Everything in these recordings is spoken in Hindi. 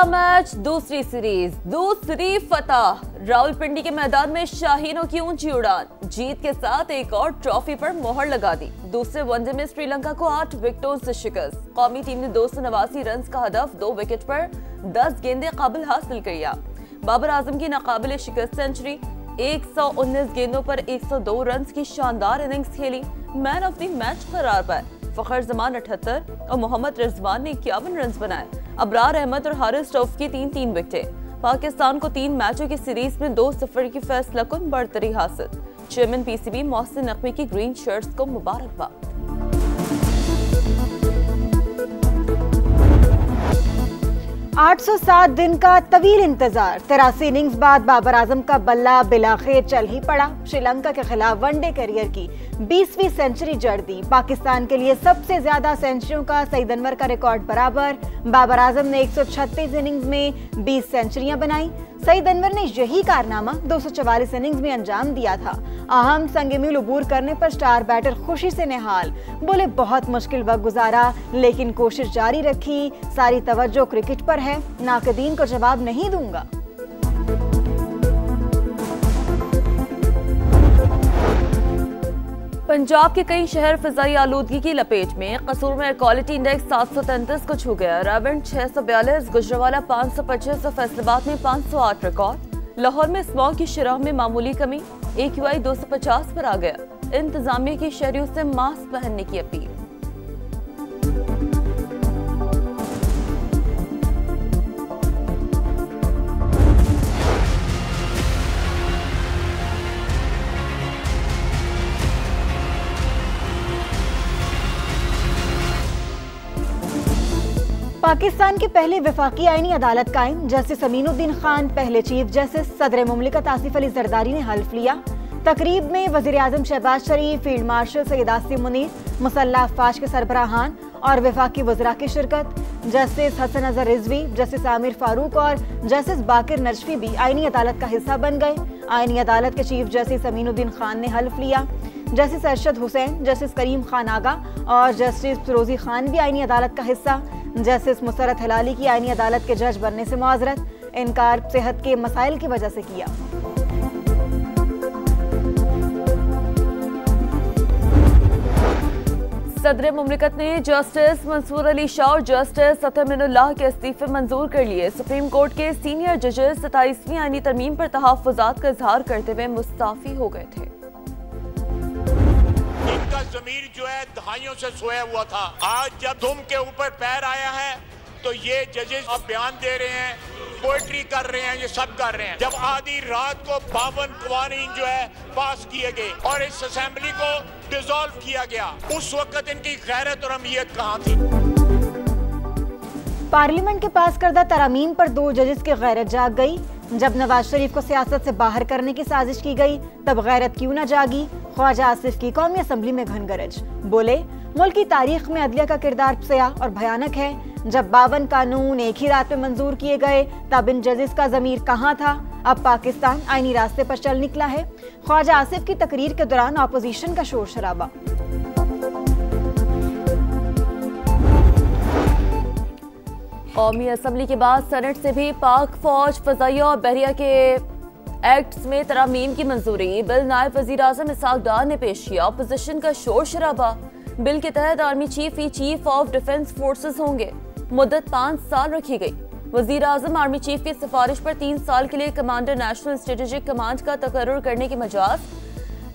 तीसरा मैच, दूसरी सीरीज, दूसरी फतह। रावलपिंडी के मैदान में शाहीनों की ऊंची उड़ान, जीत के साथ एक और ट्रॉफी पर मोहर लगा दी। दूसरे वनडे में श्रीलंका को 8 विकेटों से शिकस्त। कौमी टीम ने 289 रन का हदफ 2 विकेट पर 10 गेंदें काबिल हासिल किया। बाबर आजम की नाकाबिले शिकस्त सेंचुरी, 119 गेंदों पर 102 रन की शानदार इनिंग्स खेली। मैन ऑफ द मैच करार पाए। फखर जमान 78 और मोहम्मद रिजवान ने 51 रन बनाए। अबरार अहमद और हारिस रऊफ की 3-3 विकेटें। पाकिस्तान को 3 मैचों की सीरीज में 2-0 की फैसलाकुन बढ़तरी हासिल। चेयरमैन पीसीबी मोहसिन नकवी की ग्रीन शर्ट्स को मुबारकबाद। 807 दिन का तवील इंतजार, 83 इनिंग्स बाद बाबर आजम का बल्ला बिलाखिर चल ही पड़ा। श्रीलंका के खिलाफ वनडे करियर की 20वीं सेंचुरी जड़ दी। पाकिस्तान के लिए सबसे ज्यादा सेंचुरियों का सईद अनवर का रिकॉर्ड बराबर। बाबर आजम ने 136 इनिंग्स में 20 सेंचुरियां बनाई। सईद अनवर ने यही कारनामा 244 इनिंग्स में अंजाम दिया था। अहम संगमील उबूर करने पर स्टार बैटर खुशी से निहाल, बोले बहुत मुश्किल वक्त गुजारा लेकिन कोशिश जारी रखी। सारी तवज्जो क्रिकेट पर है, नाकदीन को जवाब नहीं दूंगा। पंजाब के कई शहर फिजाई आलूदगी की लपेट में। कसूर में एयर क्वालिटी इंडेक्स 733 को छू गया। रावंड 642, गुजरावाला 525 और फैसलाबाद में 508 रिकॉर्ड। लाहौर में स्मॉग की शरह में मामूली कमी, AQI 250 पर आ गया। इंतजामिया की शहरियों से मास्क पहनने की अपील। पाकिस्तान के पहले वफाकी आईनी अदालत कायम। जस्टिस अमीनुद्दीन खान पहले चीफ जस्टिस। सदर मुमलिकत आसिफ अली जरदारी ने हल्फ लिया। तकरीब में वजीर आजम शहबाज शरीफ, फील्ड मार्शल सैयद आसिम मुनीर, मुसल्लह अफवाज के सरबराहान और वफाकी वज़रा की शिरकत। जस्टिस हसन अजहर रिजवी, जस्टिस आमिर फारूक और जस्टिस बाकिर नजफी भी आईनी अदालत का हिस्सा बन गए। आईनी अदालत के चीफ जस्टिस अमीनुद्दीन खान ने हल्फ लिया। जस्टिस अरशद हुसैन, जस्टिस करीम खान आगा और जस्टिस फिरोजी खान भी आईनी अदालत का हिस्सा। जस्टिस मुसरत हिलाली की आईनी अदालत के जज बनने से मुआजरत, इनकार सेहत के मसाइल की वजह से किया। सदर मुमलिकत ने जस्टिस मंसूर अली शाह और जस्टिस अतमिनुल्लाह के इस्तीफे मंजूर कर लिए। सुप्रीम कोर्ट के सीनियर जजेस 27वीं आईनी तरमीम पर तहफ़्फ़ुज़ात का इजहार करते हुए मुस्ताफी हो गए थे। इनका ज़मीर जो है दहाइयों से सोया हुआ था, आज जब दुम के ऊपर पैर आया है तो ये जजेस अब बयान दे रहे हैं, पोएट्री कर रहे हैं, ये सब कर रहे हैं। जब आधी रात को 52 कवानीन जो है पास किए गए और इस असेंबली को डिसॉल्व किया गया, उस वक्त इनकी गैरत और अहमियत कहाँ थी? पार्लियामेंट के पास करदा तरामीम पर 2 जजेस की गैरत जाग गई। जब नवाज शरीफ को सियासत से बाहर करने की साजिश की गई तब गैरत क्यों न जागी? ख्वाजा आसिफ की कौमी असम्बली में घनगरज, बोले मुल्क की तारीख में अदलिया का किरदार स्याह और भयानक है। जब 52 कानून एक ही रात में मंजूर किए गए तब इन जजेस का ज़मीर कहाँ था? अब पाकिस्तान आईनी रास्ते पर चल निकला है। ख्वाजा आसिफ की तकरीर के दौरान अपोजिशन का शोर शराबा। कौमी असम्बली के बाद सेनेट से भी पाक फौज, फजाइया और बहरिया के एक्ट्स में तरामीम की मंजूरी। बिल नायब वजीर आजम इसहाक डार ने पेश किया। अपोजिशन का शोर शराबा। बिल के तहत army chief he chief of defence forces होंगे। मुद्दत 5 साल रखी गई। वजीर आजम आर्मी चीफ की सिफारिश पर 3 साल के लिए कमांडर नेशनल स्ट्रेटेजिक कमांड का तकर्रुर करने की मजाज।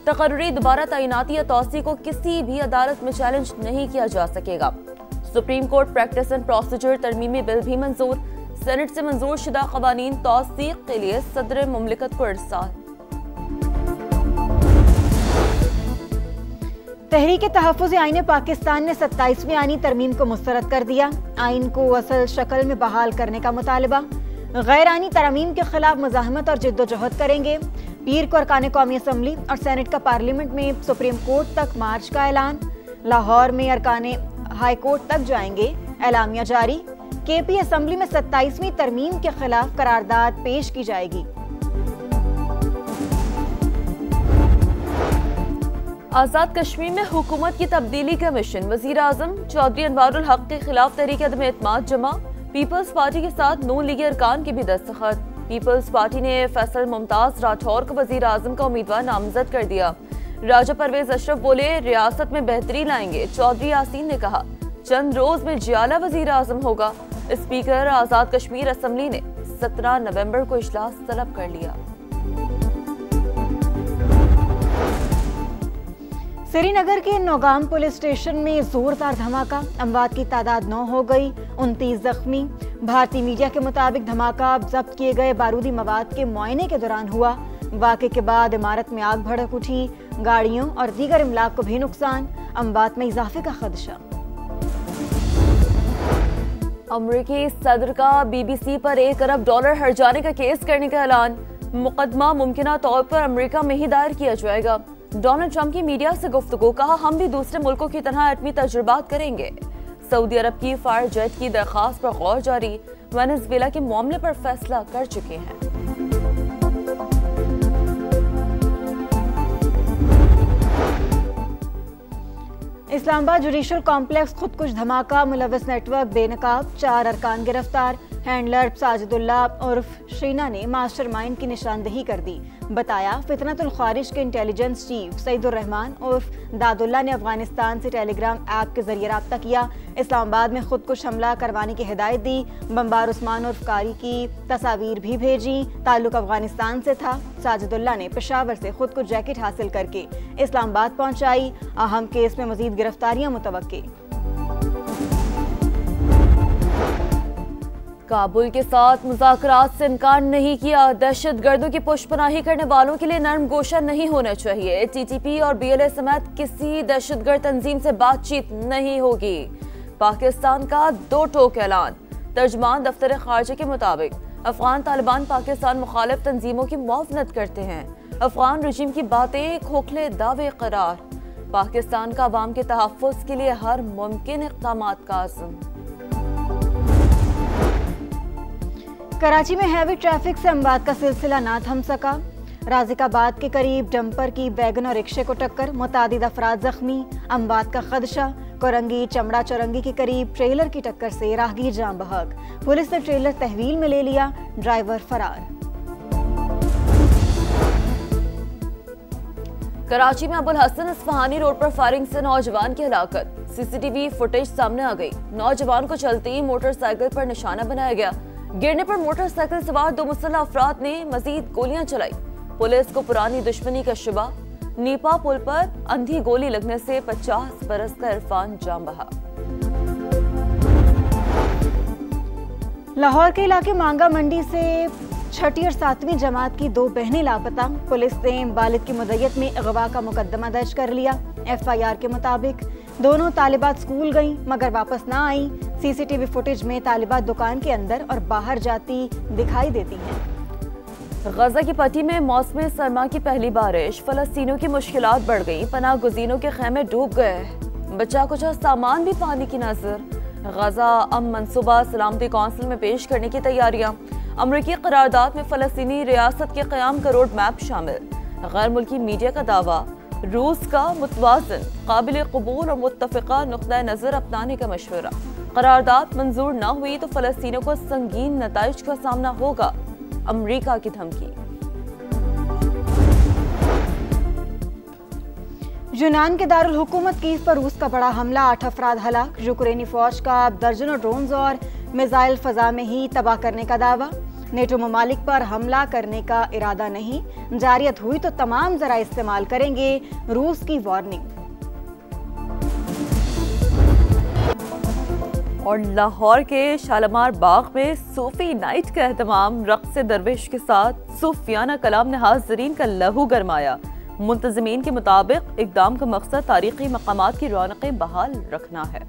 तकर्रुरी दोबारा तैनाती या तौसी को किसी भी अदालत में चैलेंज नहीं किया जा सकेगा। Supreme court practice and procedure तरमीमी बिल भी मंजूर। सेनेट से मंजूर शुदा कवानीन तौसीक के लिए सदर मुमलिकत को इरसाल। तहरीक तहफ़्फ़ुज़ आईन पाकिस्तान ने 27वीं आईनी तरमीम को मुस्तरद कर दिया। आइन को असल शक्ल में बहाल करने का मुतालबा। गैर आईनी तरमीम के खिलाफ मुज़ाहमत और जिद्दोजहद करेंगे। पीर को अरकान कौमी असम्बली और सेनेट का पार्लियामेंट में सुप्रीम कोर्ट तक मार्च का ऐलान। लाहौर में अरकान हाई कोर्ट तक जाएंगे, एलामिया जारी। KP असम्बली में 27वीं तरमीम के खिलाफ करारदाद पेश की जाएगी। आजाद कश्मीर में हुकूमत की तब्दीली का मिशन। वजीर आजम चौधरी अनवारुल हक के खिलाफ तहरीक अदम एतमाद जमा। पीपल्स पार्टी के साथ नून लीगी अरकान के भी दस्तखत। पीपल्स पार्टी ने फैसल मुमताज राठौर को वजीर आजम का उम्मीदवार नामजद कर दिया। राजा परवेज अशरफ बोले रियासत में बेहतरी लाएंगे। चौधरी यासीन ने कहा चंद रोज में जियाला वजीर आजम होगा। स्पीकर आजाद कश्मीर असेंबली ने 17 नवंबर को इजलास तलब कर लिया। श्रीनगर के नौगाम पुलिस स्टेशन में जोरदार धमाका, अमवात की तादाद 9 हो गई, 29 जख्मी। भारतीय मीडिया के मुताबिक धमाका जब्त किए गए बारूदी मवाद के मुआयने के दौरान हुआ। वाक़े के बाद इमारत में आग भड़क उठी, गाड़ियों और दीगर इमलाक को भी नुकसान, अमवात में इजाफे का खदशा। अमरीकी सदर का BBC पर $1 अरब हर्जाने का केस करने का ऐलान। मुकदमा मुमकिना तौर पर अमेरिका में ही दायर किया जाएगा। डोनाल्ड ट्रंप की मीडिया से गुफ्तगू, कहा हम भी दूसरे मुल्कों की तरह एटमी तजुर्बात करेंगे। सऊदी अरब की फायर जेट की दरखास्त पर गौर जारी, वेनेजुएला के मामले पर फैसला कर चुके हैं। इस्लामाबाद जुडिशल कॉम्प्लेक्स खुदकुश धमाका, मुलविस नेटवर्क बेनकाब, 4 अरकान गिरफ्तार। हैंडलर साजिदुल्लाह उर्फ शीना ने मास्टरमाइंड की निशानदेही कर दी। बताया फितनतुल खारिज के इंटेलिजेंस चीफ सईदुर रहमान उर्फ दादुल्ला ने अफगानिस्तान से टेलीग्राम ऐप के जरिए रब्ता किया। इस्लामाबाद में खुदकुश हमला करवाने की हिदायत दी। बम्बार उस्मान उर्फ कारी की तस्वीर भी भेजी। ताल्लुक अफगानिस्तान से था। साजिदुल्लाह ने पेशावर से खुदकुश जैकेट हासिल करके इस्लामाबाद पहुंचाई। अहम केस में मजीद गिरफ्तारियां मुतवक्की। काबुल के साथ मुज़ाकरात से इनकार नहीं किया। दहशतगर्दों की पुष्पनाही करने वालों के लिए नरम गोशा नहीं होना चाहिए। TTP और BLA समेत किसी दहशतगर्द तंजीम से बातचीत नहीं होगी। पाकिस्तान का 2 टोक ऐलान। तर्जमान दफ्तर खारजा के मुताबिक अफगान तालिबान पाकिस्तान मुखालिफ तंजीमों की मुआवनत करते हैं। अफगान रजीम की बातें खोखले दावे करार। पाकिस्तान का अवाम के तहफ़्फ़ुज़ के लिए हर मुमकिन इक़दामात का आज़म। कराची में हैवी ट्रैफिक से अमवात का सिलसिला ना थम सका। राजिकाबाद के करीब डंपर की वैगन और रिक्शे को टक्कर, मुतादिद अफराद जख्मी, अमवात का खदशा। कोरंगी चमड़ा चौरंगी के करीब ट्रेलर की टक्कर से राहगीर जाम बहक। पुलिस ने ट्रेलर तहवील में ले लिया, ड्राइवर फरार। कराची में अबुल हसन इस्फहानी रोड पर फायरिंग से नौजवान की हलाकत। CCTV फुटेज सामने आ गई। नौजवान को चलती ही मोटरसाइकिल पर निशाना बनाया गया। गिरने पर मोटरसाइकिल सवार 2 मुसल्लह अफराद ने मजीद गोलियां चलाई। पुलिस को पुरानी दुश्मनी का शुबा। नीपा पुल पर अंधी गोली लगने से 50 बरस का इरफान जाम बहा। लाहौर के इलाके मांगा मंडी से 6ठी और 7वीं जमात की 2 बहनें लापता। पुलिस ने बालिग की मुद्दत में अगवा का मुकदमा दर्ज कर लिया। FIR के मुताबिक दोनों तालिबात स्कूल गईं मगर वापस ना आईं। CCTV फुटेज में तालिबात दुकान के अंदर और बाहर जाती दिखाई देती हैं। गजा की पट्टी में मौसम सरमा की पहली बारिश। फलस्तीनियों की मुश्किलात बढ़ गई। पनाह गुज़ीनों के खेमे डूब गए। बचा कुचा सामान भी पानी की नजर। गजा अब मंसूबा सलामती कौंसिल में पेश करने की तैयारियां। अमरीकी करारदाद में फलस्तीनी रियासत के क़याम का रोड मैप शामिल। गैर मुल्की मीडिया का दावा, रूस का मुतवाज़िन काबिल कबूल और मुत्तफ़िक़ा नुक़्ता नज़र अपनाने का मशवरा। करारदाद मंजूर न हुई तो फलस्तीनियों को संगीन नताइज का सामना होगा। अमरीका की धमकी। यूनान के दारुल हुकूमत कीव पर रूस का बड़ा हमला, 8 अफराद हलाक। यूक्रेनी फौज का दर्जनों ड्रोन्स और मिसाइल फजा में ही तबाह करने का दावा। नेटो ममालिक पर हमला करने का इरादा नहीं, जारियत हुई तो तमाम जरा इस्तेमाल करेंगे, रूस की वार्निंग। और लाहौर के शालीमार बाग में सूफी नाइट का एहतमाम। रक़्स दरवेश के साथ सूफियाना कलाम ने हाज़रीन का लहू गरमाया। मुंतज़मीन के मुताबिक इक़दाम का मकसद तारीख़ी मक़ामात की रौनक़ें बहाल रखना है।